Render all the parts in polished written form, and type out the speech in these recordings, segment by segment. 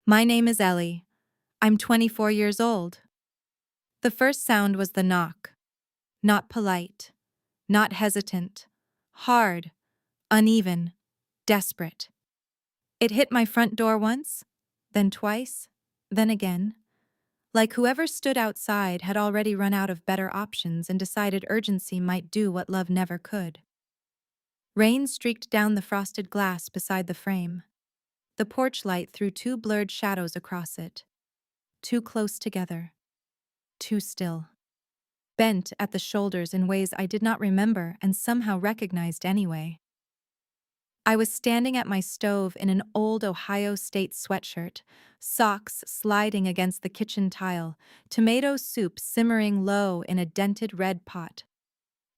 My name is Ellie. I'm 24 years old. The first sound was the knock. Not polite, not hesitant, hard, uneven, desperate. It hit my front door once, then twice, then again. Like whoever stood outside had already run out of better options and decided urgency might do what love never could. Rain streaked down the frosted glass beside the frame. The porch light threw two blurred shadows across it. Too close together. Too still. Bent at the shoulders in ways I did not remember and somehow recognized anyway. I was standing at my stove in an old Ohio State sweatshirt, socks sliding against the kitchen tile, tomato soup simmering low in a dented red pot.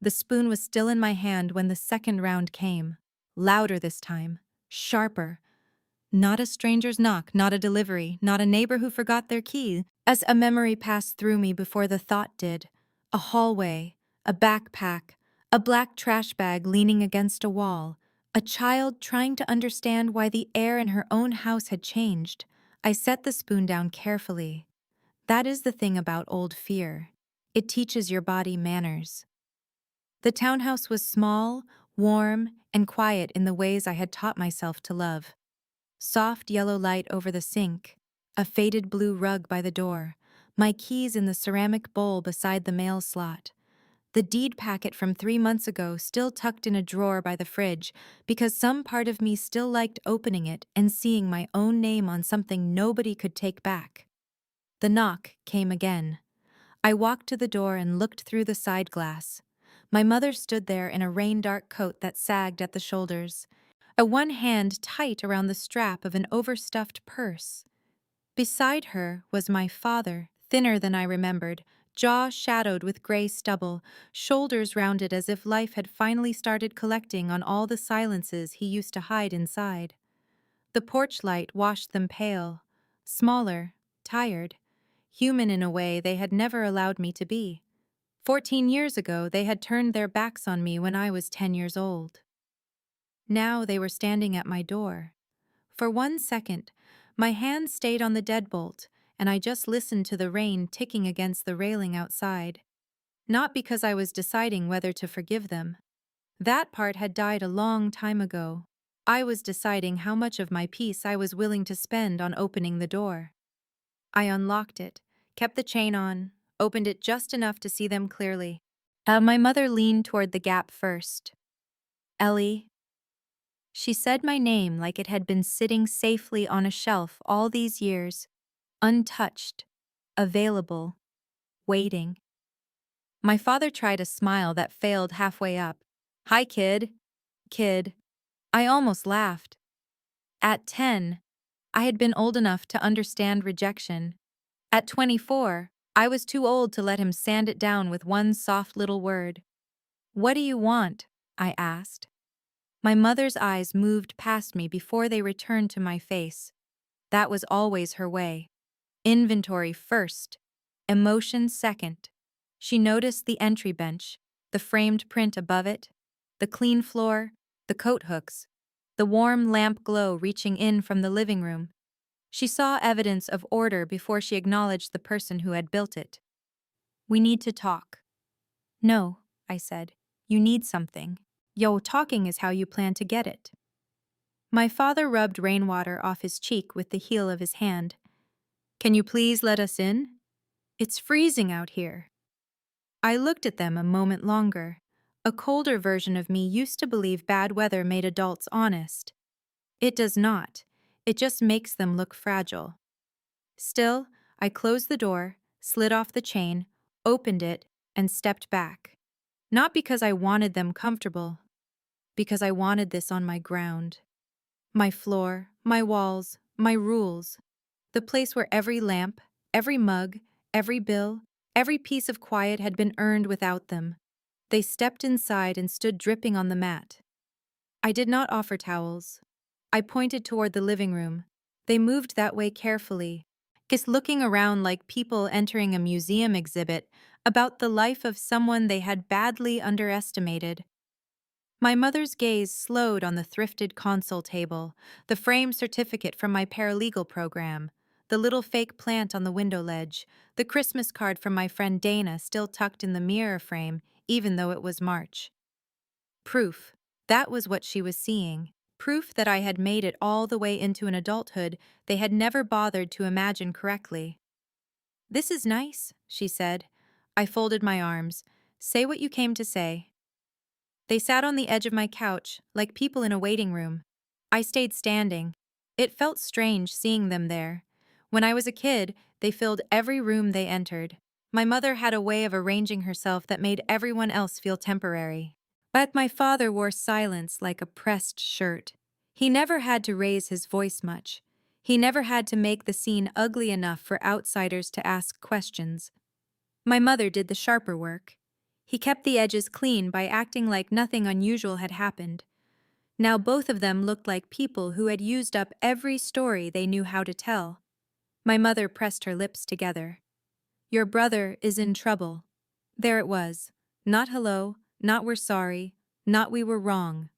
The spoon was still in my hand when the second round came, louder this time, sharper. Not a stranger's knock, not a delivery, not a neighbor who forgot their key, as a memory passed through me before the thought did. A hallway, a backpack, a black trash bag leaning against a wall, a child trying to understand why the air in her own house had changed. I set the spoon down carefully. That is the thing about old fear. It teaches your body manners. The townhouse was small, warm, and quiet in the ways I had taught myself to love. Soft yellow light over the sink, a faded blue rug by the door, my keys in the ceramic bowl beside the mail slot. The deed packet from 3 months ago still tucked in a drawer by the fridge because some part of me still liked opening it and seeing my own name on something nobody could take back. The knock came again. I walked to the door and looked through the side glass. My mother stood there in a rain-dark coat that sagged at the shoulders, a one hand tight around the strap of an overstuffed purse. Beside her was my father, thinner than I remembered, jaw shadowed with gray stubble, shoulders rounded as if life had finally started collecting on all the silences he used to hide inside. The porch light washed them pale, smaller, tired, human in a way they had never allowed me to be. 14 years ago, they had turned their backs on me when I was 10 years old. Now they were standing at my door. For 1 second, my hand stayed on the deadbolt, and I just listened to the rain ticking against the railing outside. Not because I was deciding whether to forgive them. That part had died a long time ago. I was deciding how much of my peace I was willing to spend on opening the door. I unlocked it, kept the chain on, opened it just enough to see them clearly. My mother leaned toward the gap first. Ellie. She said my name like it had been sitting safely on a shelf all these years, untouched, available, waiting. My father tried a smile that failed halfway up. Hi, kid. Kid. I almost laughed. At 10, I had been old enough to understand rejection. At 24, I was too old to let him sand it down with one soft little word. What do you want? I asked. My mother's eyes moved past me before they returned to my face. That was always her way. Inventory first, emotion second. She noticed the entry bench, the framed print above it, the clean floor, the coat hooks, the warm lamp glow reaching in from the living room. She saw evidence of order before she acknowledged the person who had built it. We need to talk. No, I said. You need something. Yo, talking is how you plan to get it. My father rubbed rainwater off his cheek with the heel of his hand. Can you please let us in? It's freezing out here. I looked at them a moment longer. A colder version of me used to believe bad weather made adults honest. It does not. It just makes them look fragile. Still, I closed the door, slid off the chain, opened it, and stepped back. Not because I wanted them comfortable, because I wanted this on my ground. My floor, my walls, my rules. The place where every lamp, every mug, every bill, every piece of quiet had been earned without them. They stepped inside and stood dripping on the mat. I did not offer towels. I pointed toward the living room. They moved that way carefully, just looking around like people entering a museum exhibit about the life of someone they had badly underestimated. My mother's gaze slowed on the thrifted console table, the framed certificate from my paralegal program, the little fake plant on the window ledge, the Christmas card from my friend Dana still tucked in the mirror frame, even though it was March. Proof. That was what she was seeing. Proof that I had made it all the way into an adulthood they had never bothered to imagine correctly. "This is nice," she said. I folded my arms. "Say what you came to say." They sat on the edge of my couch, like people in a waiting room. I stayed standing. It felt strange seeing them there. When I was a kid, they filled every room they entered. My mother had a way of arranging herself that made everyone else feel temporary. But my father wore silence like a pressed shirt. He never had to raise his voice much. He never had to make the scene ugly enough for outsiders to ask questions. My mother did the sharper work. He kept the edges clean by acting like nothing unusual had happened. Now both of them looked like people who had used up every story they knew how to tell. My mother pressed her lips together. "Your brother is in trouble." There it was. Not hello, not we're sorry, not we were wrong.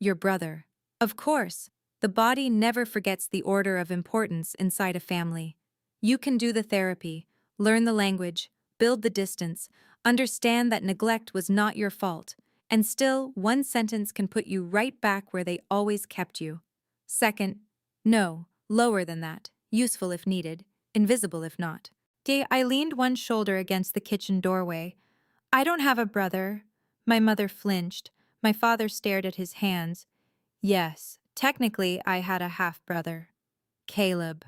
Your brother. Of course, the body never forgets the order of importance inside a family. You can do the therapy, learn the language, build the distance, understand that neglect was not your fault, and still one sentence can put you right back where they always kept you. Second, no, lower than that, useful if needed, invisible if not. I leaned one shoulder against the kitchen doorway. "I don't have a brother." My mother flinched. My father stared at his hands. "Yes, technically I had a half-brother. Caleb.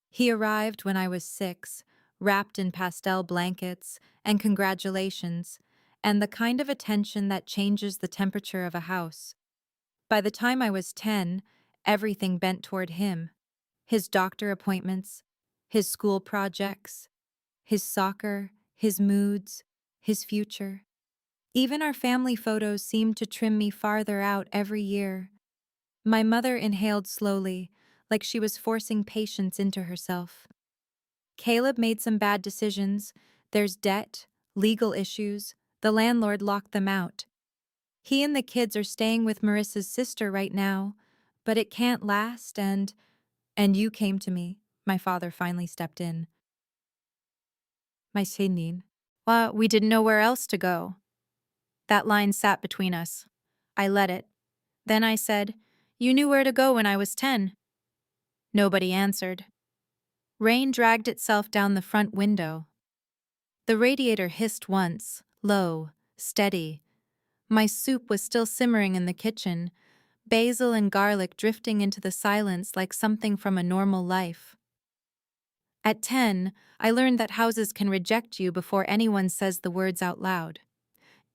He arrived when I was 6, wrapped in pastel blankets, and congratulations, and the kind of attention that changes the temperature of a house. By the time I was 10, everything bent toward him. His doctor appointments, his school projects, his soccer, his moods, his future. Even our family photos seemed to trim me farther out every year. My mother inhaled slowly, like she was forcing patience into herself. "Caleb made some bad decisions. There's debt, legal issues. The landlord locked them out. He and the kids are staying with Marissa's sister right now, but it can't last and you came to me." My father finally stepped in. "My sinin. Well, we didn't know where else to go." That line sat between us. I let it. Then I said, "You knew where to go when I was 10. Nobody answered. Rain dragged itself down the front window. The radiator hissed once, low, steady. My soup was still simmering in the kitchen, basil and garlic drifting into the silence like something from a normal life. At 10, I learned that houses can reject you before anyone says the words out loud.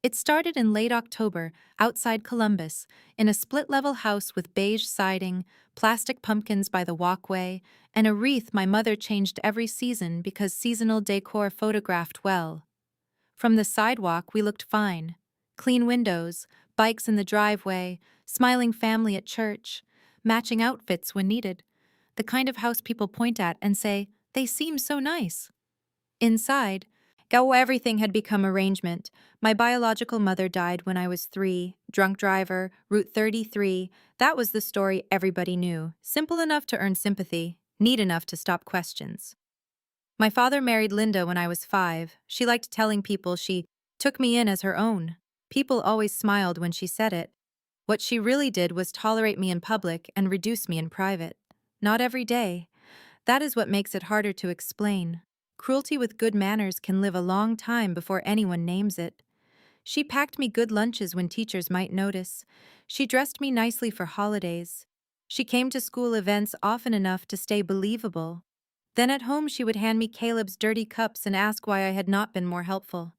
It started in late October, outside Columbus, in a split-level house with beige siding, plastic pumpkins by the walkway, and a wreath my mother changed every season because seasonal decor photographed well. From the sidewalk, we looked fine. Clean windows, bikes in the driveway, smiling family at church, matching outfits when needed. The kind of house people point at and say, "They seem so nice." Inside, everything had become arrangement. My biological mother died when I was 3, drunk driver, Route 33. That was the story everybody knew. Simple enough to earn sympathy, neat enough to stop questions. My father married Linda when I was 5. She liked telling people she took me in as her own. People always smiled when she said it. What she really did was tolerate me in public and reduce me in private. Not every day. That is what makes it harder to explain. Cruelty with good manners can live a long time before anyone names it. She packed me good lunches when teachers might notice. She dressed me nicely for holidays. She came to school events often enough to stay believable. Then at home she would hand me Caleb's dirty cups and ask why I had not been more helpful.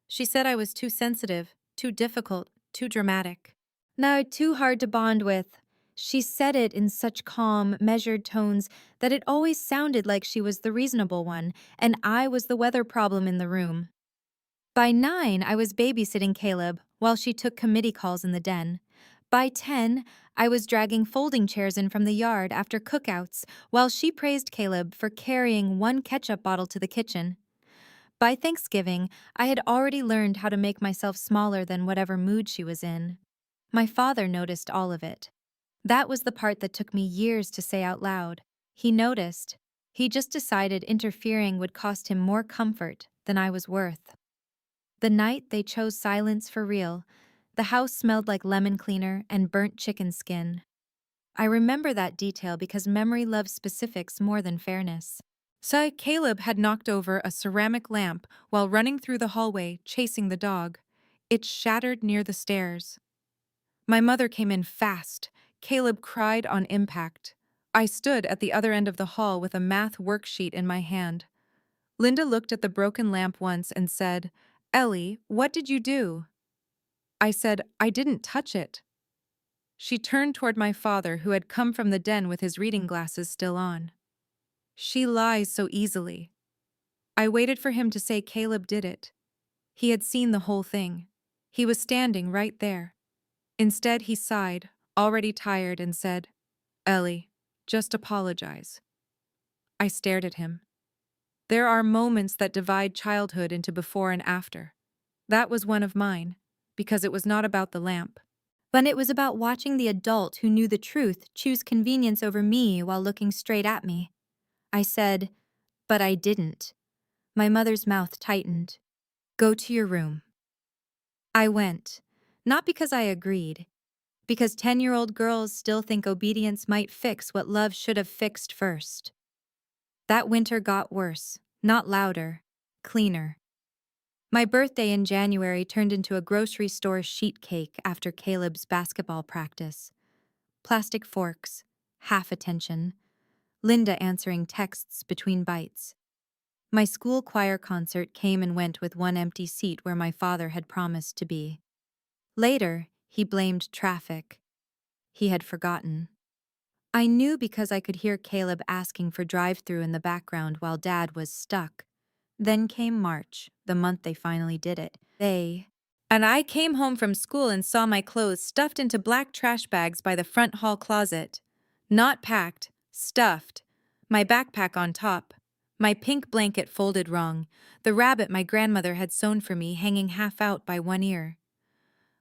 She said I was too sensitive, too difficult, too dramatic. No, too hard to bond with. She said it in such calm, measured tones that it always sounded like she was the reasonable one, and I was the weather problem in the room. By 9, I was babysitting Caleb while she took committee calls in the den. By 10, I was dragging folding chairs in from the yard after cookouts while she praised Caleb for carrying one ketchup bottle to the kitchen. By Thanksgiving, I had already learned how to make myself smaller than whatever mood she was in. My father noticed all of it. That was the part that took me years to say out loud. He noticed. He just decided interfering would cost him more comfort than I was worth. The night they chose silence for real, the house smelled like lemon cleaner and burnt chicken skin. I remember that detail because memory loves specifics more than fairness. So Caleb had knocked over a ceramic lamp while running through the hallway chasing the dog. It shattered near the stairs. My mother came in fast. Caleb cried on impact. I stood at the other end of the hall with a math worksheet in my hand. Linda looked at the broken lamp once and said, "Ellie, what did you do?" I said, "I didn't touch it." She turned toward my father, who had come from the den with his reading glasses still on. She lies so easily. I waited for him to say Caleb did it. He had seen the whole thing. He was standing right there. Instead, he sighed, already tired, and said, "Ellie, just apologize." I stared at him. There are moments that divide childhood into before and after. That was one of mine, because it was not about the lamp. But it was about watching the adult who knew the truth choose convenience over me while looking straight at me. I said, "But I didn't." My mother's mouth tightened. "Go to your room." I went. Not because I agreed. Because 10-year-old girls still think obedience might fix what love should have fixed first. That winter got worse, not louder, cleaner. My birthday in January turned into a grocery store sheet cake after Caleb's basketball practice. Plastic forks, half attention, Linda answering texts between bites. My school choir concert came and went with one empty seat where my father had promised to be. Later, he blamed traffic. He had forgotten. I knew because I could hear Caleb asking for drive-through in the background while Dad was stuck. Then came March, the month they finally did it. And I came home from school and saw my clothes stuffed into black trash bags by the front hall closet. Not packed, stuffed. My backpack on top. My pink blanket folded wrong. The rabbit my grandmother had sewn for me hanging half out by one ear.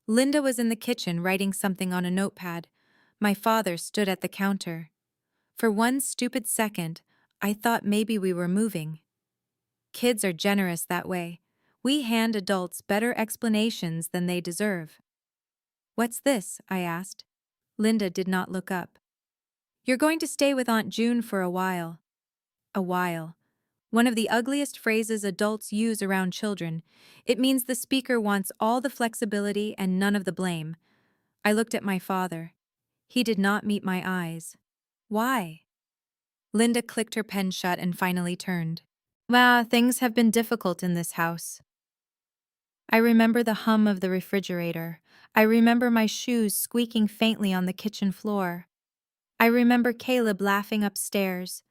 Linda was in the kitchen writing something on a notepad. My father stood at the counter. For one stupid second, I thought maybe we were moving. Kids are generous that way. We hand adults better explanations than they deserve. "What's this?" I asked. Linda did not look up. "You're going to stay with Aunt June for a while." A while. One of the ugliest phrases adults use around children. It means the speaker wants all the flexibility and none of the blame. I looked at my father. He did not meet my eyes. "Why?" Linda clicked her pen shut and finally turned. Things have been difficult in this house." I remember the hum of the refrigerator. I remember my shoes squeaking faintly on the kitchen floor. I remember Caleb laughing upstairs.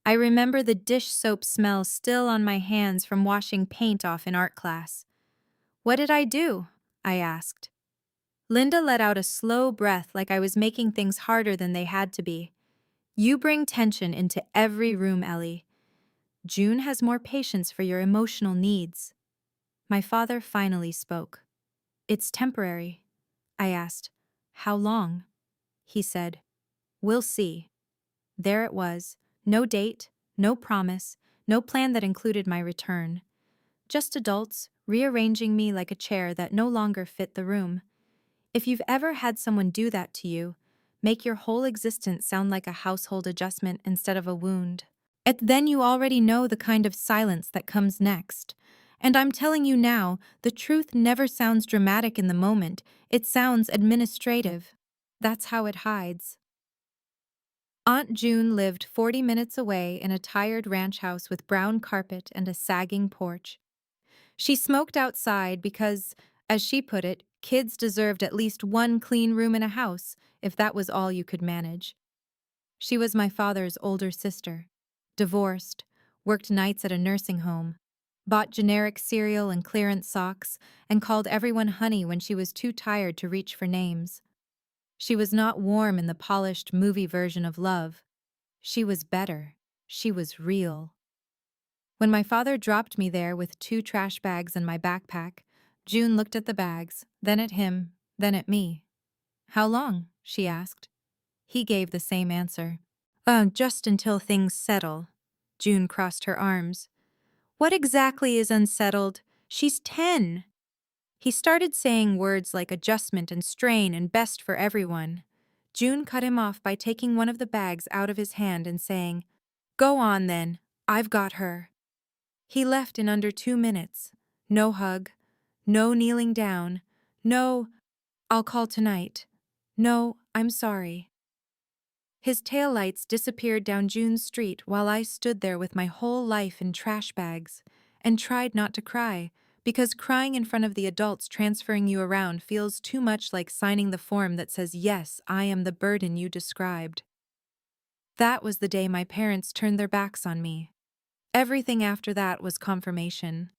I remember the dish soap smell still on my hands from washing paint off in art class. "What did I do?" I asked. Linda let out a slow breath like I was making things harder than they had to be. "You bring tension into every room, Ellie. June has more patience for your emotional needs." My father finally spoke. "It's temporary." I asked, "How long?" He said, "We'll see." There it was. No date, no promise, no plan that included my return. Just adults rearranging me like a chair that no longer fit the room. If you've ever had someone do that to you, make your whole existence sound like a household adjustment instead of a wound. Then you already know the kind of silence that comes next. And I'm telling you now, the truth never sounds dramatic in the moment, it sounds administrative. That's how it hides. Aunt June lived 40 minutes away in a tired ranch house with brown carpet and a sagging porch. She smoked outside because, as she put it, kids deserved at least one clean room in a house, if that was all you could manage. She was my father's older sister. Divorced, worked nights at a nursing home, bought generic cereal and clearance socks, and called everyone honey when she was too tired to reach for names. She was not warm in the polished movie version of love. She was better. She was real. When my father dropped me there with 2 trash bags and my backpack, June looked at the bags, then at him, then at me. "How long?" she asked. He gave the same answer. Just until things settle." June crossed her arms. What exactly is unsettled? She's 10. He started saying words like adjustment and strain and best for everyone. June cut him off by taking one of the bags out of his hand and saying, "Go on then, I've got her." He left in under 2 minutes. No hug, no kneeling down, no, "I'll call tonight," no, "I'm sorry." His taillights disappeared down June's street while I stood there with my whole life in trash bags and tried not to cry, because crying in front of the adults transferring you around feels too much like signing the form that says, "Yes, I am the burden you described." That was the day my parents turned their backs on me. Everything after that was confirmation.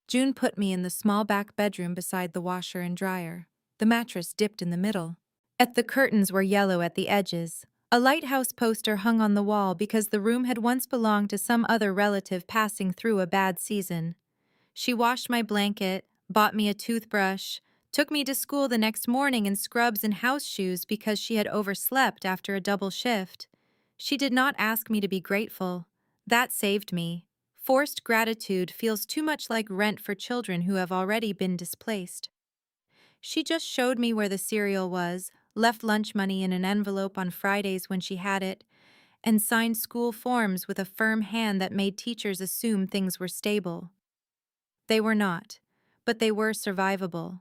June put me in the small back bedroom beside the washer and dryer. The mattress dipped in the middle. The curtains were yellow at the edges. A lighthouse poster hung on the wall because the room had once belonged to some other relative passing through a bad season. She washed my blanket, bought me a toothbrush, took me to school the next morning in scrubs and house shoes because she had overslept after a double shift. She did not ask me to be grateful. That saved me. Forced gratitude feels too much like rent for children who have already been displaced. She just showed me where the cereal was, left lunch money in an envelope on Fridays when she had it, and signed school forms with a firm hand that made teachers assume things were stable. They were not, but they were survivable.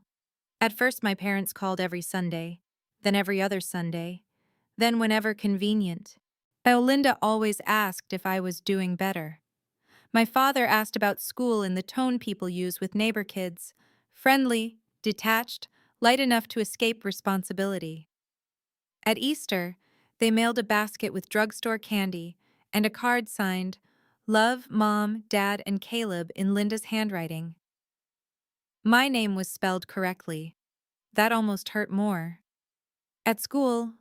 At first my parents called every Sunday, then every other Sunday, then whenever convenient. Linda always asked if I was doing better. My father asked about school in the tone people use with neighbor kids: friendly, detached, light enough to escape responsibility. At Easter, they mailed a basket with drugstore candy and a card signed, "Love, Mom, Dad, and Caleb," in Linda's handwriting. My name was spelled correctly. That almost hurt more. At school,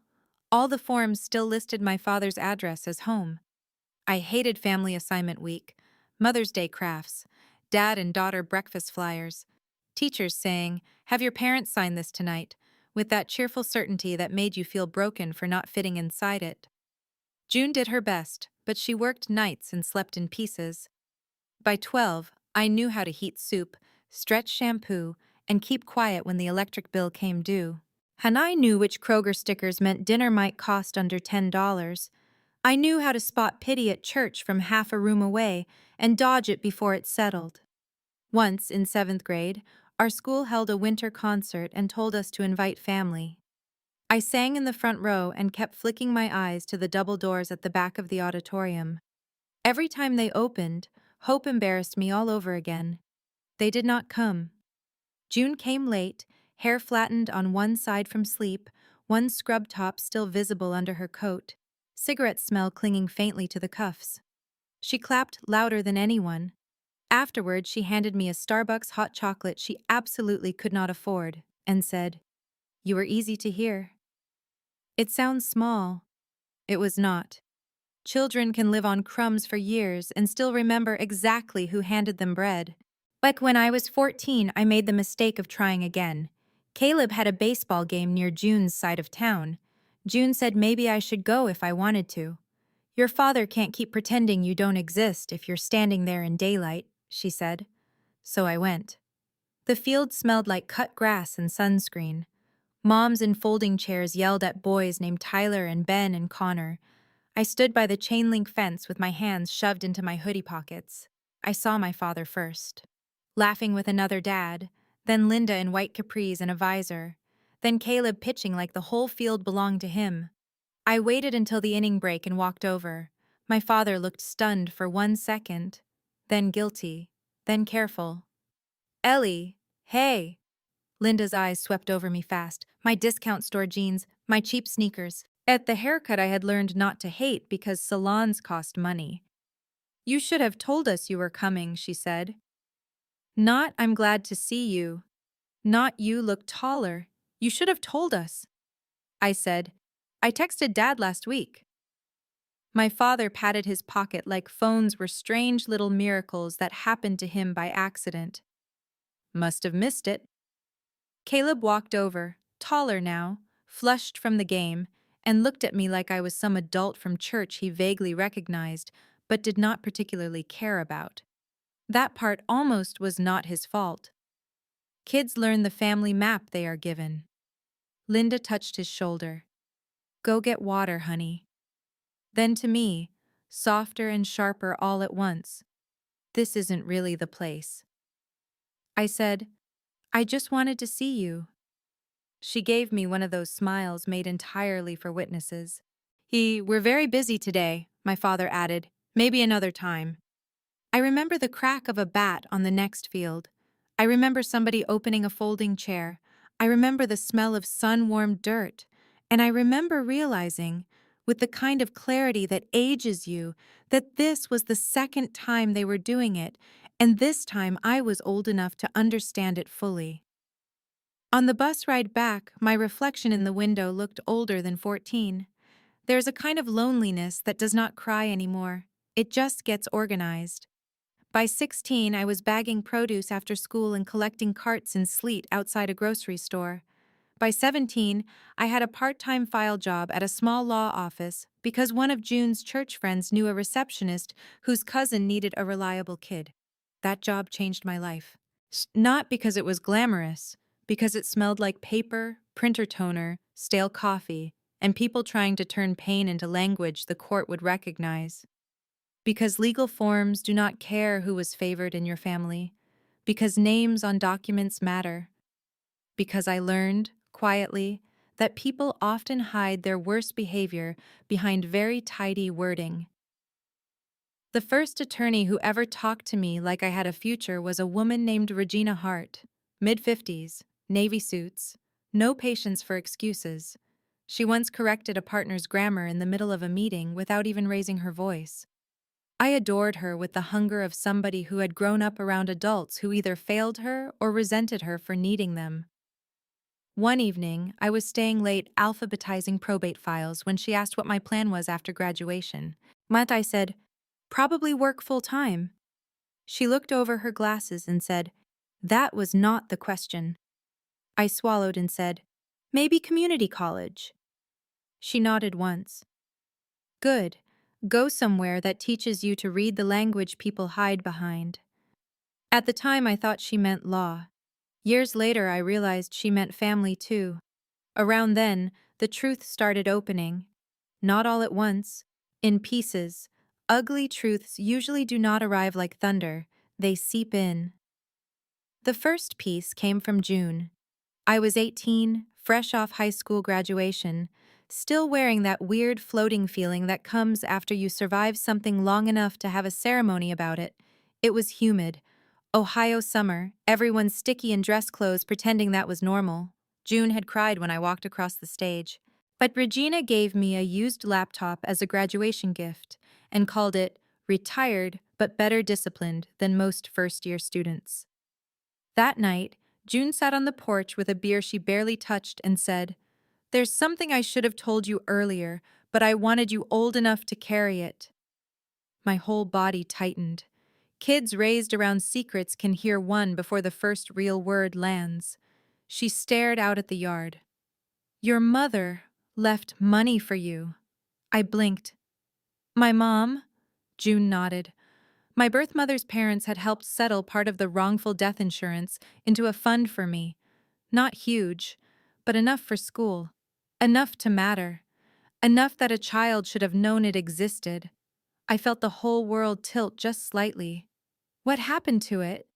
all the forms still listed my father's address as home. I hated family assignment week, Mother's Day crafts, dad and daughter breakfast flyers, teachers saying, "Have your parents sign this tonight," with that cheerful certainty that made you feel broken for not fitting inside it. June did her best, but she worked nights and slept in pieces. By 12, I knew how to heat soup, stretch shampoo, and keep quiet when the electric bill came due. And I knew which Kroger stickers meant dinner might cost under $10. I knew how to spot pity at church from half a room away and dodge it before it settled. Once, in 7th grade, our school held a winter concert and told us to invite family. I sang in the front row and kept flicking my eyes to the double doors at the back of the auditorium. Every time they opened, hope embarrassed me all over again. They did not come. June came late, hair flattened on one side from sleep, one scrub top still visible under her coat, cigarette smell clinging faintly to the cuffs. She clapped louder than anyone. Afterward, she handed me a Starbucks hot chocolate she absolutely could not afford, and said, "You were easy to hear." It sounds small. It was not. Children can live on crumbs for years and still remember exactly who handed them bread. Like when I was 14, I made the mistake of trying again. Caleb had a baseball game near June's side of town. June said maybe I should go if I wanted to. "Your father can't keep pretending you don't exist if you're standing there in daylight," she said. So I went. The field smelled like cut grass and sunscreen. Moms in folding chairs yelled at boys named Tyler and Ben and Connor. I stood by the chain link fence with my hands shoved into my hoodie pockets. I saw my father first, laughing with another dad, then Linda in white capris and a visor, then Caleb pitching like the whole field belonged to him. I waited until the inning break and walked over. My father looked stunned for 1 second, then guilty, then careful. "Ellie, hey." Linda's eyes swept over me fast, my discount store jeans, my cheap sneakers. At the haircut I had learned not to hate because salons cost money. "You should have told us you were coming," she said. Not, "I'm glad to see you." Not, "You look taller. You should have told us." I said, "I texted Dad last week." My father patted his pocket like phones were strange little miracles that happened to him by accident. "Must have missed it." Caleb walked over, taller now, flushed from the game, and looked at me like I was some adult from church he vaguely recognized, but did not particularly care about. That part almost was not his fault. Kids learn the family map they are given. Linda touched his shoulder. Go get water, honey. Then to me, softer and sharper all at once. This isn't really the place. I said, I just wanted to see you. She gave me one of those smiles made entirely for witnesses. We're very busy today, my father added. Maybe another time. I remember the crack of a bat on the next field. I remember somebody opening a folding chair. I remember the smell of sun-warmed dirt. And I remember realizing, with the kind of clarity that ages you, that this was the second time they were doing it, and this time I was old enough to understand it fully. On the bus ride back, my reflection in the window looked older than 14. There's a kind of loneliness that does not cry anymore. It just gets organized. By 16, I was bagging produce after school and collecting carts in sleet outside a grocery store. By 17, I had a part-time file job at a small law office because one of June's church friends knew a receptionist whose cousin needed a reliable kid. That job changed my life. Not because it was glamorous, because it smelled like paper, printer toner, stale coffee, and people trying to turn pain into language the court would recognize. Because legal forms do not care who was favored in your family. Because names on documents matter. Because I learned, quietly, that people often hide their worst behavior behind very tidy wording. The first attorney who ever talked to me like I had a future was a woman named Regina Hart, mid-50s, navy suits, no patience for excuses. She once corrected a partner's grammar in the middle of a meeting without even raising her voice. I adored her with the hunger of somebody who had grown up around adults who either failed her or resented her for needing them. One evening, I was staying late alphabetizing probate files when she asked what my plan was after graduation. I said, probably work full-time. She looked over her glasses and said, that was not the question. I swallowed and said, maybe community college. She nodded once. Good. Go somewhere that teaches you to read the language people hide behind. At the time, I thought she meant law. Years later, I realized she meant family too. Around then, the truth started opening. Not all at once, in pieces. Ugly truths usually do not arrive like thunder, they seep in. The first piece came from June. I was 18, fresh off high school graduation, still wearing that weird floating feeling that comes after you survive something long enough to have a ceremony about it. It was humid. Ohio summer, everyone sticky in dress clothes pretending that was normal. June had cried when I walked across the stage. But Regina gave me a used laptop as a graduation gift and called it retired but better disciplined than most first-year students. That night, June sat on the porch with a beer she barely touched and said, there's something I should have told you earlier, but I wanted you old enough to carry it. My whole body tightened. Kids raised around secrets can hear one before the first real word lands. She stared out at the yard. Your mother left money for you. I blinked. My mom? June nodded. My birth mother's parents had helped settle part of the wrongful death insurance into a fund for me. Not huge, but enough for school. Enough to matter. Enough that a child should have known it existed. I felt the whole world tilt just slightly. What happened to it?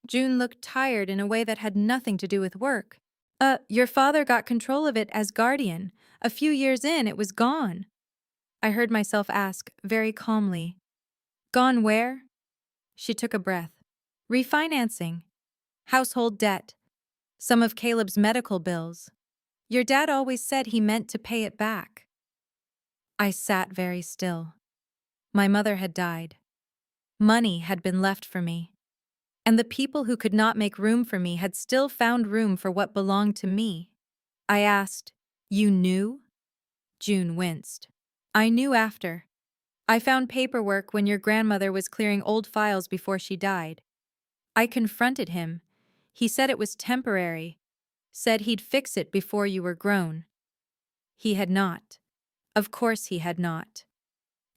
June looked tired in a way that had nothing to do with work. Your father got control of it as guardian. A few years in, it was gone. I heard myself ask, very calmly. Gone where? She took a breath. Refinancing. Household debt. Some of Caleb's medical bills. Your dad always said he meant to pay it back. I sat very still. My mother had died. Money had been left for me. And the people who could not make room for me had still found room for what belonged to me. I asked, you knew? June winced. I knew after. I found paperwork when your grandmother was clearing old files before she died. I confronted him. He said it was temporary. Said he'd fix it before you were grown. He had not. Of course he had not.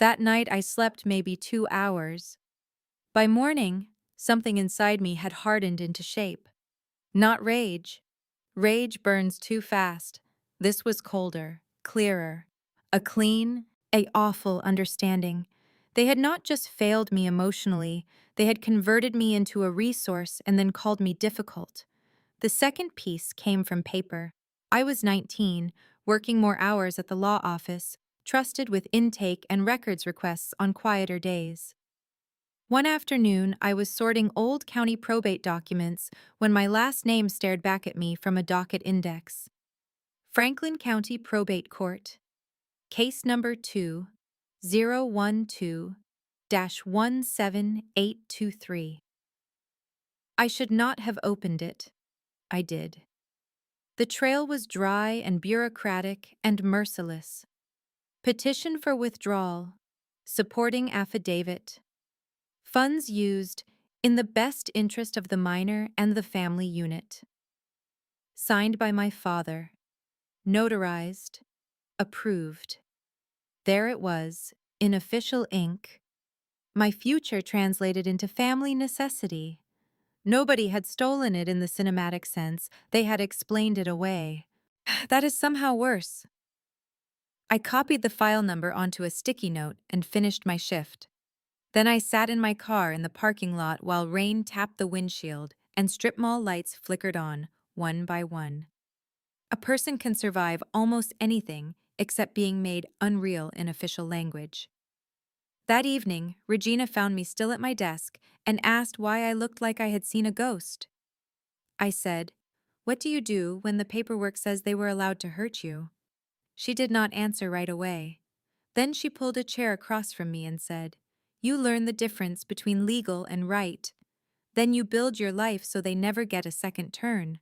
That night I slept maybe 2 hours. By morning, something inside me had hardened into shape. Not rage. Rage burns too fast. This was colder, clearer. A clean, awful understanding. They had not just failed me emotionally, they had converted me into a resource and then called me difficult. The second piece came from paper. I was 19, working more hours at the law office, trusted with intake and records requests on quieter days. One afternoon, I was sorting old county probate documents when my last name stared back at me from a docket index. Franklin County Probate Court. Case number 2012-17823. I should not have opened it. I did. The trail was dry and bureaucratic and merciless. Petition for withdrawal. Supporting affidavit. Funds used in the best interest of the minor and the family unit. Signed by my father. Notarized. Approved. There it was, in official ink. My future translated into family necessity. Nobody had stolen it in the cinematic sense, they had explained it away. That is somehow worse. I copied the file number onto a sticky note and finished my shift. Then I sat in my car in the parking lot while rain tapped the windshield and strip mall lights flickered on, one by one. A person can survive almost anything except being made unreal in official language. That evening, Regina found me still at my desk and asked why I looked like I had seen a ghost. I said, "What do you do when the paperwork says they were allowed to hurt you?" She did not answer right away. Then she pulled a chair across from me and said, "You learn the difference between legal and right. Then you build your life so they never get a second turn."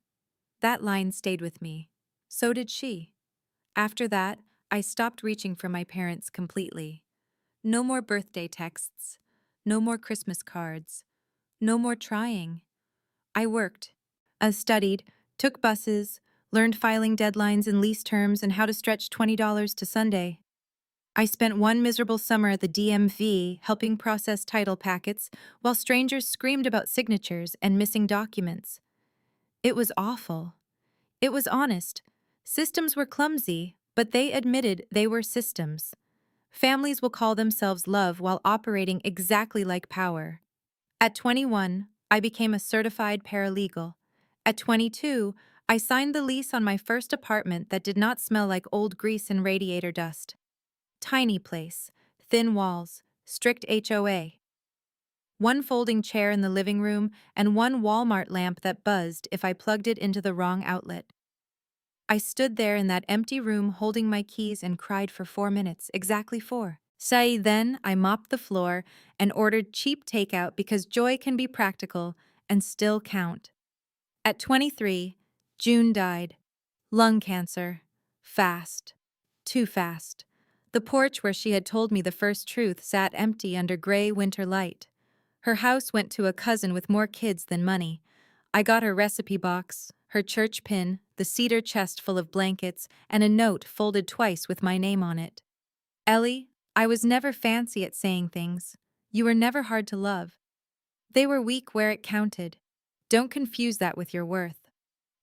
That line stayed with me. So did she. After that, I stopped reaching for my parents completely. No more birthday texts. No more Christmas cards. No more trying. I worked. I studied, took buses, learned filing deadlines and lease terms and how to stretch $20 to Sunday. I spent one miserable summer at the DMV helping process title packets while strangers screamed about signatures and missing documents. It was awful. It was honest. Systems were clumsy, but they admitted they were systems. Families will call themselves love while operating exactly like power. At 21, I became a certified paralegal. At 22, I signed the lease on my first apartment that did not smell like old grease and radiator dust. Tiny place, thin walls, strict HOA. One folding chair in the living room and one Walmart lamp that buzzed if I plugged it into the wrong outlet. I stood there in that empty room holding my keys and cried for 4 minutes, exactly 4. Then I mopped the floor and ordered cheap takeout because joy can be practical and still count. At 23, June died. Lung cancer. Fast. Too fast. The porch where she had told me the first truth sat empty under gray winter light. Her house went to a cousin with more kids than money. I got her recipe box, her church pin, the cedar chest full of blankets, and a note folded twice with my name on it. "Ellie, I was never fancy at saying things. You were never hard to love. They were weak where it counted. Don't confuse that with your worth."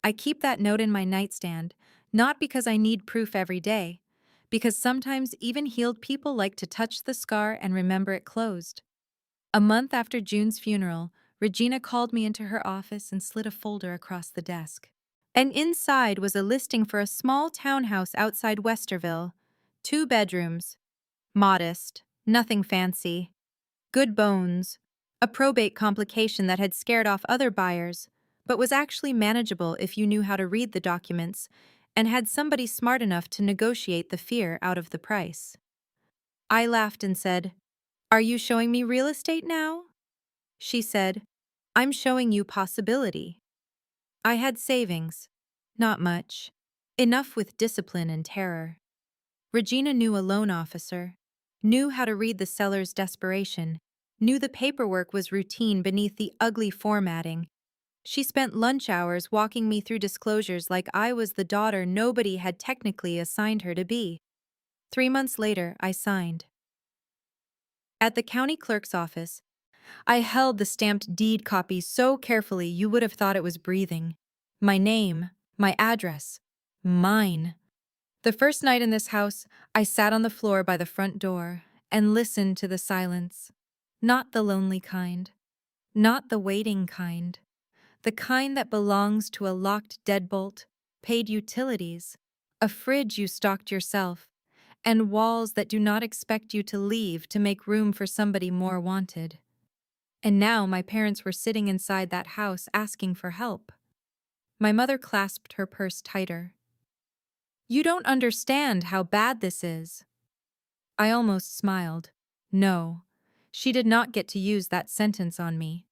I keep that note in my nightstand, not because I need proof every day, because sometimes even healed people like to touch the scar and remember it closed. A month after June's funeral, Regina called me into her office and slid a folder across the desk. And inside was a listing for a small townhouse outside Westerville. 2 bedrooms. Modest. Nothing fancy. Good bones. A probate complication that had scared off other buyers, but was actually manageable if you knew how to read the documents and had somebody smart enough to negotiate the fear out of the price. I laughed and said, "Are you showing me real estate now?" She said, "I'm showing you possibility." I had savings. Not much. Enough with discipline and terror. Regina knew a loan officer, knew how to read the seller's desperation, knew the paperwork was routine beneath the ugly formatting. She spent lunch hours walking me through disclosures like I was the daughter nobody had technically assigned her to be. 3 months later, I signed. At the county clerk's office, I held the stamped deed copy so carefully you would have thought it was breathing. My name, my address, mine. The first night in this house, I sat on the floor by the front door and listened to the silence. Not the lonely kind, not the waiting kind, the kind that belongs to a locked deadbolt, paid utilities, a fridge you stocked yourself, and walls that do not expect you to leave to make room for somebody more wanted. And now my parents were sitting inside that house asking for help. My mother clasped her purse tighter. "You don't understand how bad this is." I almost smiled. No, she did not get to use that sentence on me.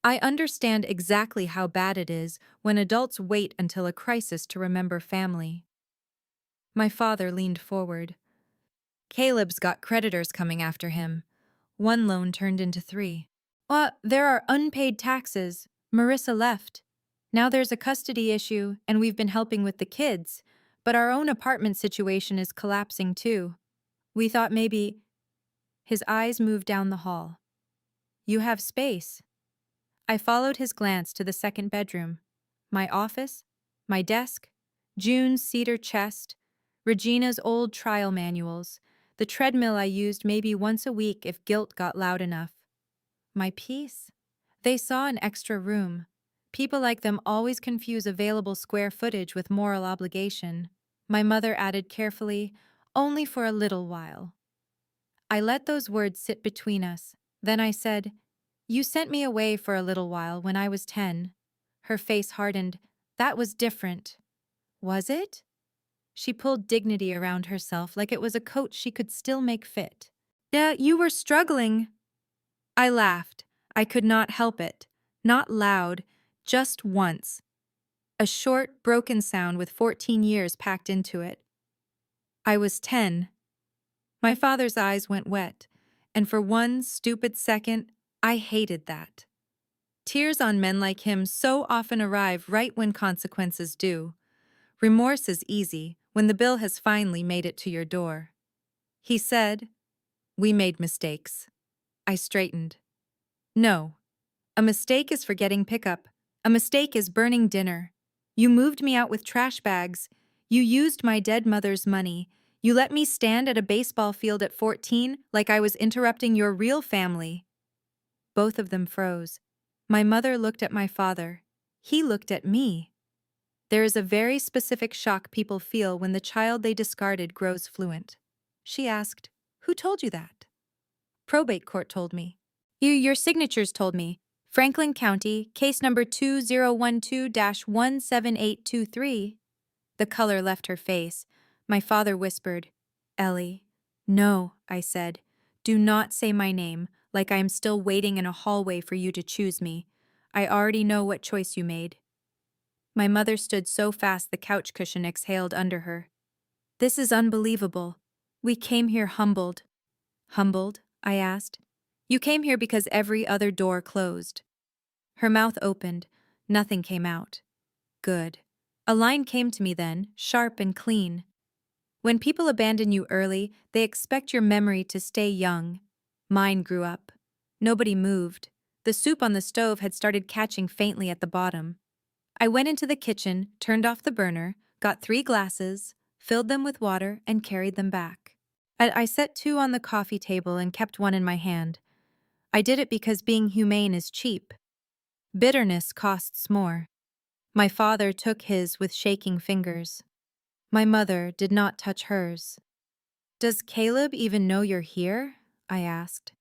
I understand exactly how bad it is when adults wait until a crisis to remember family. My father leaned forward. "Caleb's got creditors coming after him. One loan turned into 3. There are unpaid taxes. Marissa left. Now there's a custody issue, and we've been helping with the kids, but our own apartment situation is collapsing too. We thought maybe—" His eyes moved down the hall. "You have space." I followed his glance to the second bedroom. My office, my desk, June's cedar chest, Regina's old trial manuals, the treadmill I used maybe once a week if guilt got loud enough. My peace? They saw an extra room. People like them always confuse available square footage with moral obligation. My mother added carefully, "Only for a little while." I let those words sit between us. Then I said, "You sent me away for a little while when I was 10. Her face hardened. "That was different." "Was it?" She pulled dignity around herself like it was a coat she could still make fit. "Yeah, you were struggling." I laughed. I could not help it. Not loud, just once. A short, broken sound with 14 years packed into it. I was 10. My father's eyes went wet, and for one stupid second, I hated that. Tears on men like him so often arrive right when consequences do. Remorse is easy when the bill has finally made it to your door. He said, "We made mistakes." I straightened. "No. A mistake is forgetting pickup. A mistake is burning dinner. You moved me out with trash bags. You used my dead mother's money. You let me stand at a baseball field at 14 like I was interrupting your real family." Both of them froze. My mother looked at my father. He looked at me. There is a very specific shock people feel when the child they discarded grows fluent. She asked, "Who told you that?" "Probate court told me." Your signatures told me. Franklin County, case number 2012-17823. The color left her face. My father whispered, "Ellie." "No," I said. "Do not say my name, like I am still waiting in a hallway for you to choose me. I already know what choice you made." My mother stood so fast the couch cushion exhaled under her. "This is unbelievable. We came here humbled." "Humbled?" I asked. "You came here because every other door closed." Her mouth opened. Nothing came out. Good. A line came to me then, sharp and clean. "When people abandon you early, they expect your memory to stay young." Mine grew up. Nobody moved. The soup on the stove had started catching faintly at the bottom. I went into the kitchen, turned off the burner, got 3 glasses, filled them with water, and carried them back. I set 2 on the coffee table and kept one in my hand. I did it because being humane is cheap. Bitterness costs more. My father took his with shaking fingers. My mother did not touch hers. "Does Caleb even know you're here?" I asked.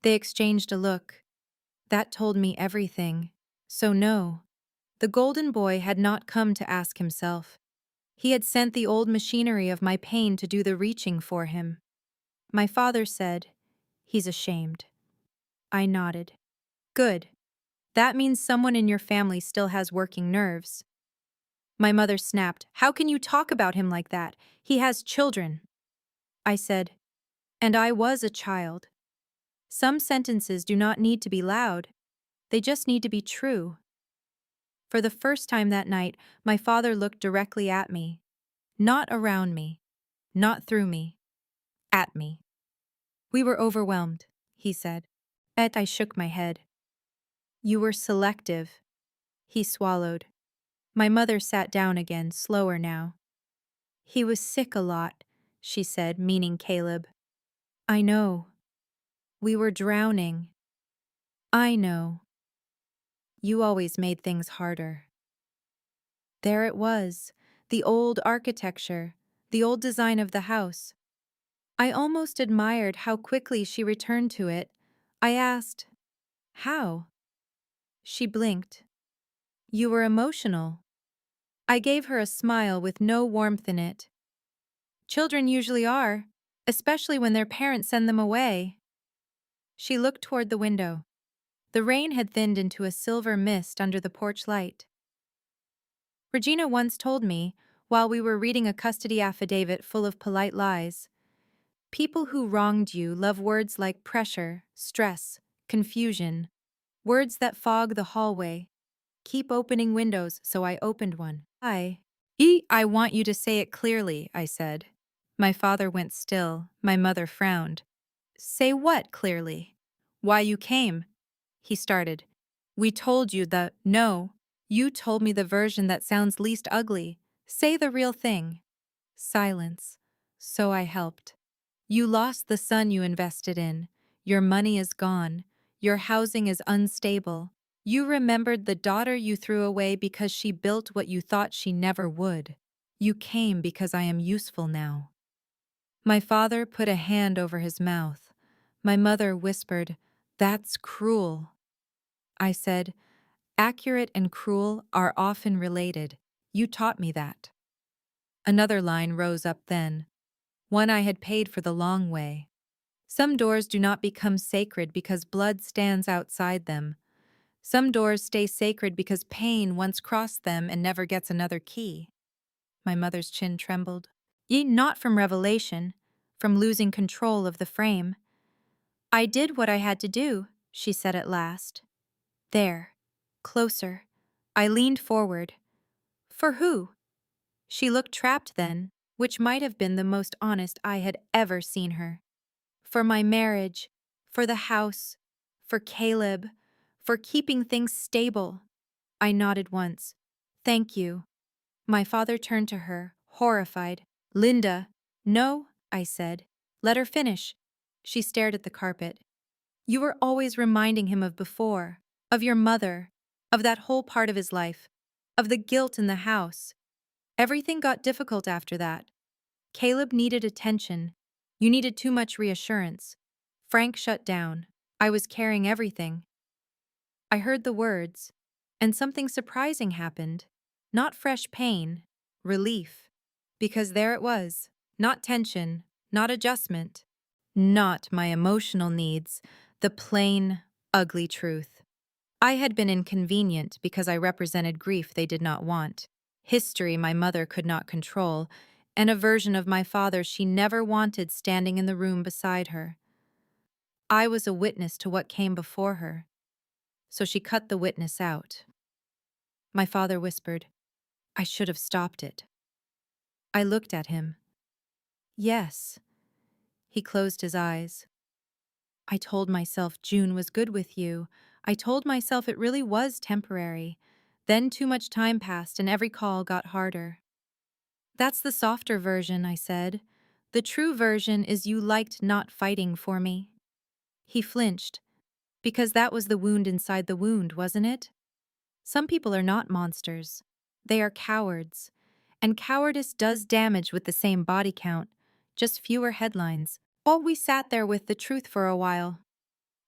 They exchanged a look. That told me everything. So no. The golden boy had not come to ask himself. He had sent the old machinery of my pain to do the reaching for him. My father said, "He's ashamed." I nodded. "Good. That means someone in your family still has working nerves." My mother snapped, "How can you talk about him like that? He has children." I said, "And I was a child." Some sentences do not need to be loud. They just need to be true. For the first time that night, my father looked directly at me. Not around me. Not through me. At me. We were overwhelmed, he said. I shook my head. You were selective. He swallowed. My mother sat down again, slower now. He was sick a lot, she said, meaning Caleb. I know. We were drowning. I know. You always made things harder. There it was, the old architecture, the old design of the house. I almost admired how quickly she returned to it. I asked, how? She blinked. You were emotional. I gave her a smile with no warmth in it. Children usually are, especially when their parents send them away. She looked toward the window. The rain had thinned into a silver mist under the porch light. Regina once told me, while we were reading a custody affidavit full of polite lies, people who wronged you love words like pressure, stress, confusion, words that fog the hallway. Keep opening windows, so I opened one. I want you to say it clearly, I said. My father went still, my mother frowned. Say what clearly? Why you came? He started. We told you the— No, you told me the version that sounds least ugly. Say the real thing. Silence. So I helped. You lost the son you invested in. Your money is gone. Your housing is unstable. You remembered the daughter you threw away because she built what you thought she never would. You came because I am useful now. My father put a hand over his mouth. My mother whispered, That's cruel. I said, Accurate and cruel are often related. You taught me that. Another line rose up then, one I had paid for the long way. Some doors do not become sacred because blood stands outside them. Some doors stay sacred because pain once crossed them and never gets another key. My mother's chin trembled. Not from revelation, from losing control of the frame. I did what I had to do, she said at last. There. Closer. I leaned forward. For who? She looked trapped then, which might have been the most honest I had ever seen her. For my marriage, for the house, for Caleb, for keeping things stable. I nodded once. Thank you. My father turned to her, horrified. Linda. No, I said. Let her finish. She stared at the carpet. You were always reminding him of before, of your mother, of that whole part of his life, of the guilt in the house. Everything got difficult after that. Caleb needed attention. You needed too much reassurance. Frank shut down. I was carrying everything. I heard the words, and something surprising happened. Not fresh pain, relief. Because there it was. Not tension, not adjustment. Not my emotional needs, the plain, ugly truth. I had been inconvenient because I represented grief they did not want, history my mother could not control, and a version of my father she never wanted standing in the room beside her. I was a witness to what came before her, so she cut the witness out. My father whispered, I should have stopped it. I looked at him. Yes. He closed his eyes. I told myself June was good with you. I told myself it really was temporary. Then too much time passed and every call got harder. That's the softer version, I said. The true version is you liked not fighting for me. He flinched. Because that was the wound inside the wound, wasn't it? Some people are not monsters. They are cowards. And cowardice does damage with the same body count, just fewer headlines. Oh, we sat there with the truth for a while.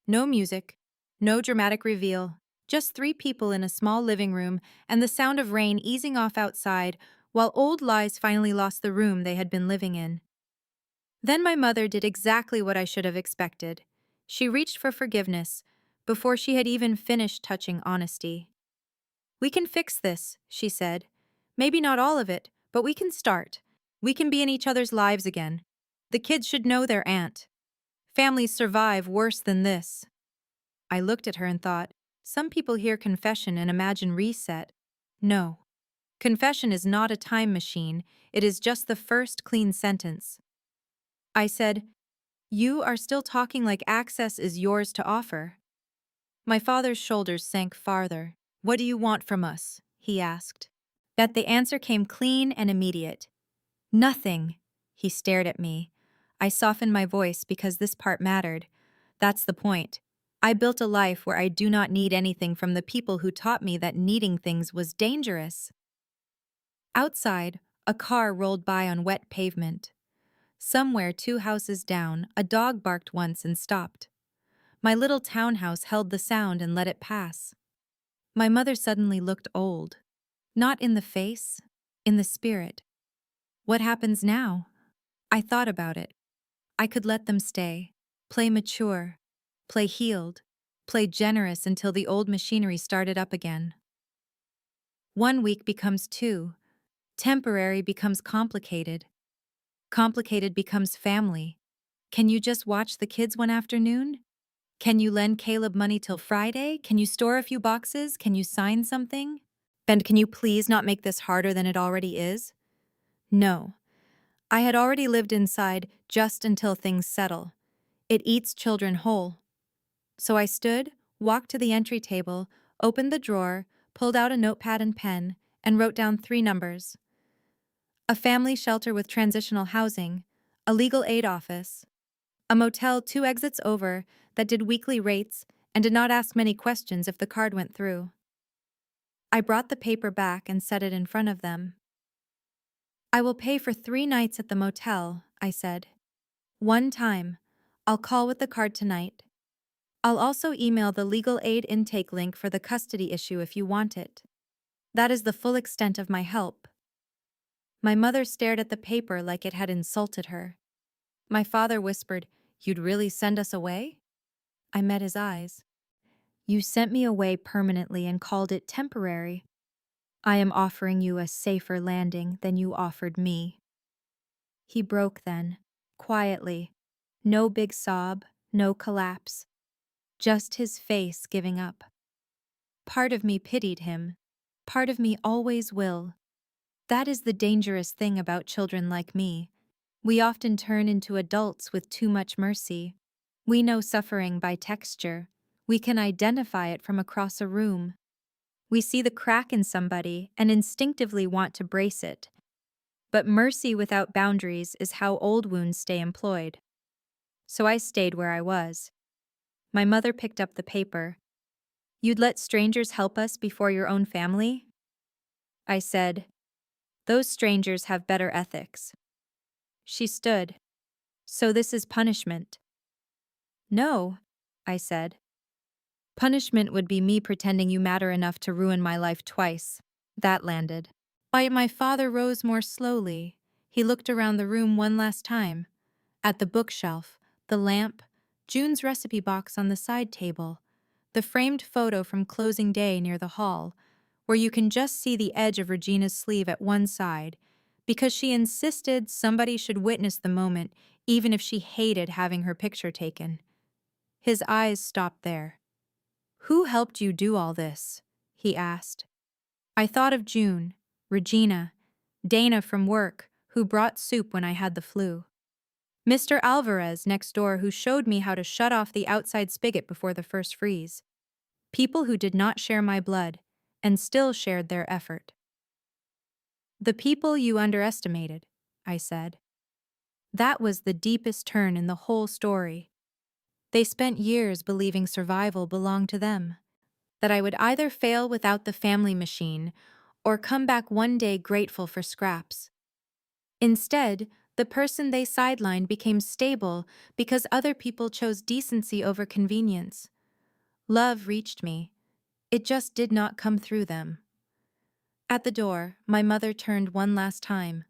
No music, no dramatic reveal, just 3 people in a small living room and the sound of rain easing off outside while old lies finally lost the room they had been living in. Then my mother did exactly what I should have expected. She reached for forgiveness before she had even finished touching honesty. We can fix this, she said. Maybe not all of it, but we can start. We can be in each other's lives again. The kids should know their aunt. Families survive worse than this. I looked at her and thought, some people hear confession and imagine reset. No. Confession is not a time machine, it is just the first clean sentence. I said, You are still talking like access is yours to offer. My father's shoulders sank farther. What do you want from us? He asked. That the answer came clean and immediate. Nothing. He stared at me. I softened my voice because this part mattered. That's the point. I built a life where I do not need anything from the people who taught me that needing things was dangerous. Outside, a car rolled by on wet pavement. Somewhere 2 houses down, a dog barked once and stopped. My little townhouse held the sound and let it pass. My mother suddenly looked old. Not in the face, in the spirit. What happens now? I thought about it. I could let them stay, play mature, play healed, play generous until the old machinery started up again. 1 week becomes 2. Temporary becomes complicated. Complicated becomes family. Can you just watch the kids one afternoon? Can you lend Caleb money till Friday? Can you store a few boxes? Can you sign something? And can you please not make this harder than it already is? No. I had already lived inside just until things settle. It eats children whole. So I stood, walked to the entry table, opened the drawer, pulled out a notepad and pen, and wrote down 3 numbers. A family shelter with transitional housing, a legal aid office, a motel 2 exits over that did weekly rates and did not ask many questions if the card went through. I brought the paper back and set it in front of them. I will pay for 3 nights at the motel, I said. One time. I'll call with the card tonight. I'll also email the legal aid intake link for the custody issue if you want it. That is the full extent of my help. My mother stared at the paper like it had insulted her. My father whispered, "You'd really send us away?" I met his eyes. "You sent me away permanently and called it temporary. I am offering you a safer landing than you offered me." He broke then, quietly. No big sob, no collapse. Just his face giving up. Part of me pitied him. Part of me always will. That is the dangerous thing about children like me. We often turn into adults with too much mercy. We know suffering by texture. We can identify it from across a room. We see the crack in somebody and instinctively want to brace it. But mercy without boundaries is how old wounds stay employed. So I stayed where I was. My mother picked up the paper. "You'd let strangers help us before your own family?" I said, "Those strangers have better ethics." She stood. "So this is punishment?" "No," I said. "Punishment would be me pretending you matter enough to ruin my life twice." That landed. My father rose more slowly. He looked around the room one last time. At the bookshelf, the lamp, June's recipe box on the side table, the framed photo from closing day near the hall, where you can just see the edge of Regina's sleeve at one side, because she insisted somebody should witness the moment, even if she hated having her picture taken. His eyes stopped there. "Who helped you do all this?" he asked. I thought of June, Regina, Dana from work, who brought soup when I had the flu. Mr. Alvarez next door, who showed me how to shut off the outside spigot before the first freeze. People who did not share my blood, and still shared their effort. "The people you underestimated," I said. That was the deepest turn in the whole story. They spent years believing survival belonged to them, that I would either fail without the family machine or come back one day grateful for scraps. Instead, the person they sidelined became stable because other people chose decency over convenience. Love reached me. It just did not come through them. At the door, my mother turned one last time.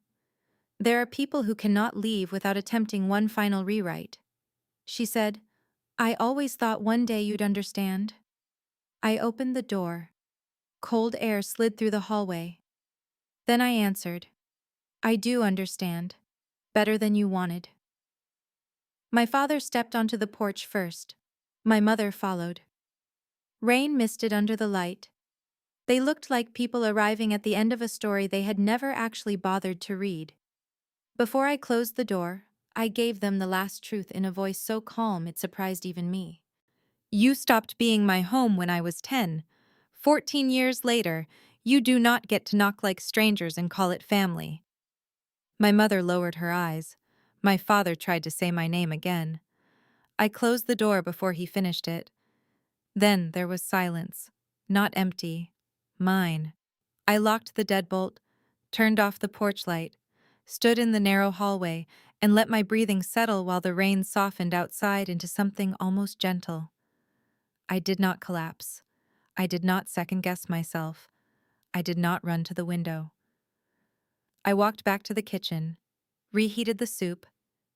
"There are people who cannot leave without attempting one final rewrite." She said, "I always thought one day you'd understand." I opened the door. Cold air slid through the hallway. Then I answered, "I do understand. Better than you wanted." My father stepped onto the porch first. My mother followed. Rain misted under the light. They looked like people arriving at the end of a story they had never actually bothered to read. Before I closed the door, I gave them the last truth in a voice so calm it surprised even me. You stopped being my home when I was 10. 14 years later, you do not get to knock like strangers and call it family. My mother lowered her eyes. My father tried to say my name again. I closed the door before he finished it. Then there was silence. Not empty. Mine. I locked the deadbolt, turned off the porch light, stood in the narrow hallway, and let my breathing settle while the rain softened outside into something almost gentle. I did not collapse. I did not second-guess myself. I did not run to the window. I walked back to the kitchen, reheated the soup,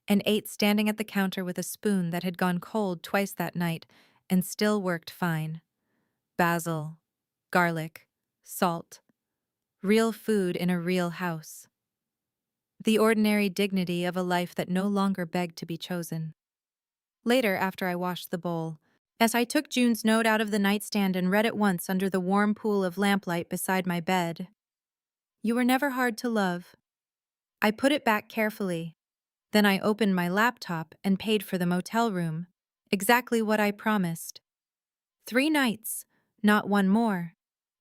and ate standing at the counter with a spoon that had gone cold twice that night and still worked fine. Basil, garlic, salt. Real food in a real house. The ordinary dignity of a life that no longer begged to be chosen. Later, after I washed the bowl, as I took June's note out of the nightstand and read it once under the warm pool of lamplight beside my bed. You were never hard to love. I put it back carefully. Then I opened my laptop and paid for the motel room. Exactly what I promised. 3 nights, not one more.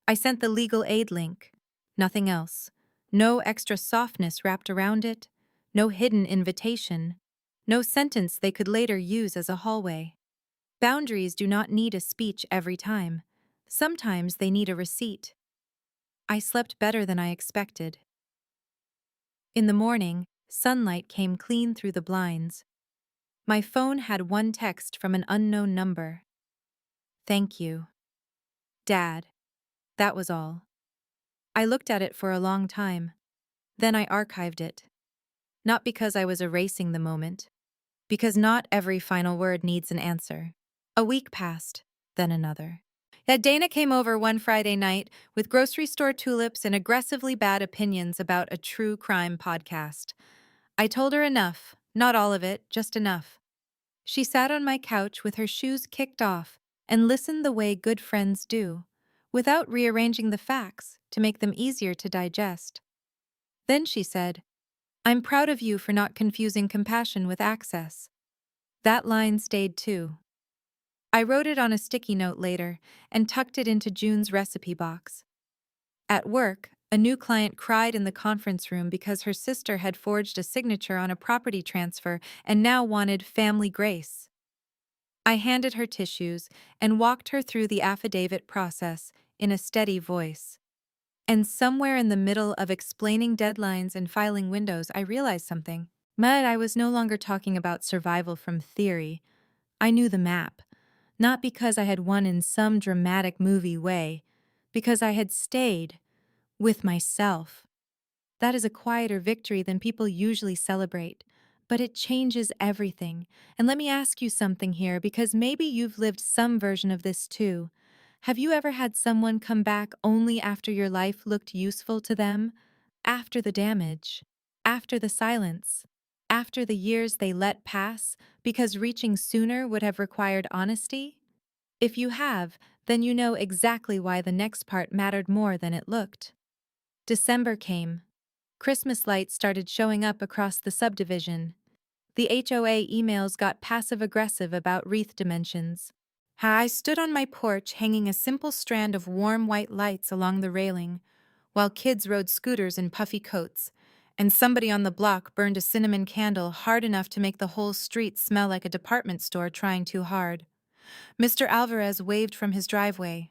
I sent the legal aid link. Nothing else. No extra softness wrapped around it. No hidden invitation. No sentence they could later use as a hallway. Boundaries do not need a speech every time. Sometimes they need a receipt. I slept better than I expected. In the morning, sunlight came clean through the blinds. My phone had one text from an unknown number. Thank you. Dad. That was all. I looked at it for a long time. Then I archived it. Not because I was erasing the moment, because not every final word needs an answer. A week passed, then another. Yet Dana came over one Friday night with grocery store tulips and aggressively bad opinions about a true crime podcast. I told her enough, not all of it, just enough. She sat on my couch with her shoes kicked off and listened the way good friends do, without rearranging the facts to make them easier to digest. Then she said, I'm proud of you for not confusing compassion with access. That line stayed too. I wrote it on a sticky note later and tucked it into June's recipe box. At work, a new client cried in the conference room because her sister had forged a signature on a property transfer and now wanted family grace. I handed her tissues and walked her through the affidavit process in a steady voice. And somewhere in the middle of explaining deadlines and filing windows, I realized something. I was no longer talking about survival from theory. I knew the map. Not because I had won in some dramatic movie way, because I had stayed with myself. That is a quieter victory than people usually celebrate, but it changes everything. And let me ask you something here, because maybe you've lived some version of this too. Have you ever had someone come back only after your life looked useful to them? After the damage? After the silence? After the years they let pass because reaching sooner would have required honesty? If you have, then you know exactly why the next part mattered more than it looked. December came. Christmas lights started showing up across the subdivision. The HOA emails got passive-aggressive about wreath dimensions. I stood on my porch hanging a simple strand of warm white lights along the railing, while kids rode scooters in puffy coats, and somebody on the block burned a cinnamon candle hard enough to make the whole street smell like a department store trying too hard. Mr. Alvarez waved from his driveway.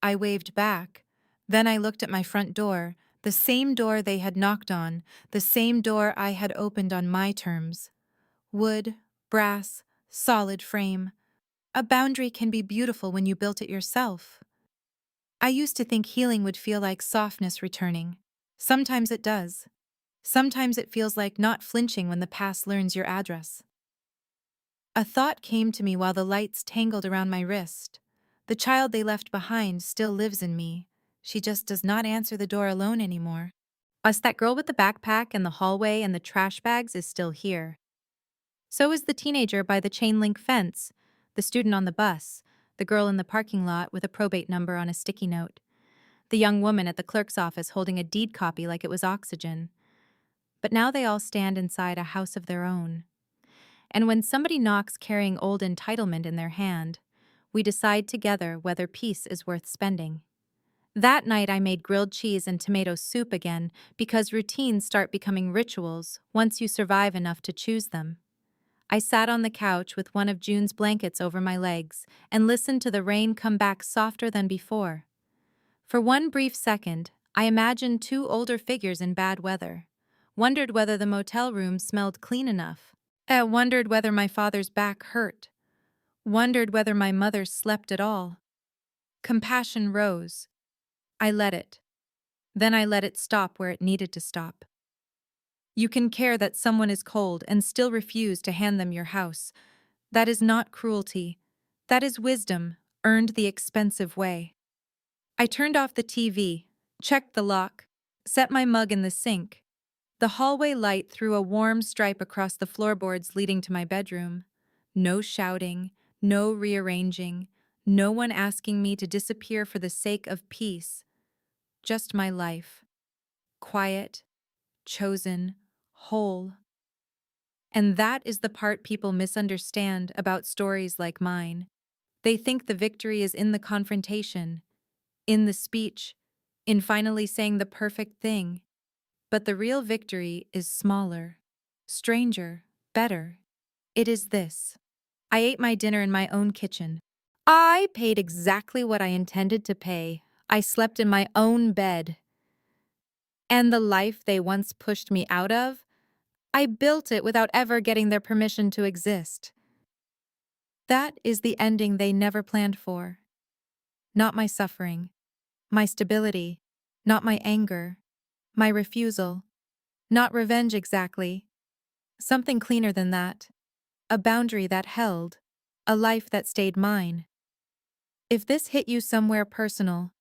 I waved back. Then I looked at my front door, the same door they had knocked on, the same door I had opened on my terms. Wood, brass, solid frame. A boundary can be beautiful when you built it yourself. I used to think healing would feel like softness returning. Sometimes it does. Sometimes it feels like not flinching when the past learns your address. A thought came to me while the lights tangled around my wrist. The child they left behind still lives in me. She just does not answer the door alone anymore. That girl with the backpack and the hallway and the trash bags is still here. So is the teenager by the chain-link fence, the student on the bus, the girl in the parking lot with a probate number on a sticky note, the young woman at the clerk's office holding a deed copy like it was oxygen. But now they all stand inside a house of their own. And when somebody knocks carrying old entitlement in their hand, we decide together whether peace is worth spending. That night I made grilled cheese and tomato soup again because routines start becoming rituals once you survive enough to choose them. I sat on the couch with one of June's blankets over my legs and listened to the rain come back softer than before. For one brief second, I imagined two older figures in bad weather, wondered whether the motel room smelled clean enough, wondered whether my father's back hurt, wondered whether my mother slept at all. Compassion rose. I let it. Then I let it stop where it needed to stop. You can care that someone is cold and still refuse to hand them your house. That is not cruelty. That is wisdom, earned the expensive way. I turned off the TV, checked the lock, set my mug in the sink. The hallway light threw a warm stripe across the floorboards leading to my bedroom. No shouting, no rearranging, no one asking me to disappear for the sake of peace. Just my life. Quiet, chosen, whole. And that is the part people misunderstand about stories like mine. They think the victory is in the confrontation, in the speech, in finally saying the perfect thing. But the real victory is smaller, stranger, better. It is this. I ate my dinner in my own kitchen. I paid exactly what I intended to pay. I slept in my own bed. And the life they once pushed me out of, I built it without ever getting their permission to exist. That is the ending they never planned for. Not my suffering, my stability, not my anger, my refusal, not revenge exactly. Something cleaner than that. A boundary that held, a life that stayed mine. If this hit you somewhere personal,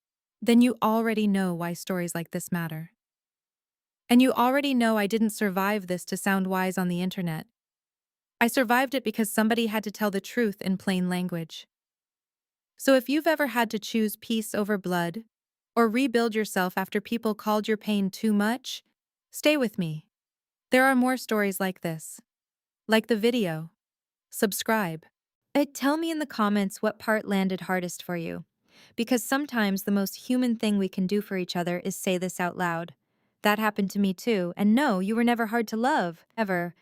then you already know why stories like this matter. And you already know I didn't survive this to sound wise on the internet. I survived it because somebody had to tell the truth in plain language. So if you've ever had to choose peace over blood, or rebuild yourself after people called your pain too much, stay with me. There are more stories like this. Like the video. Subscribe. Tell me in the comments what part landed hardest for you. Because sometimes the most human thing we can do for each other is say this out loud. That happened to me too, and no, you were never hard to love, ever.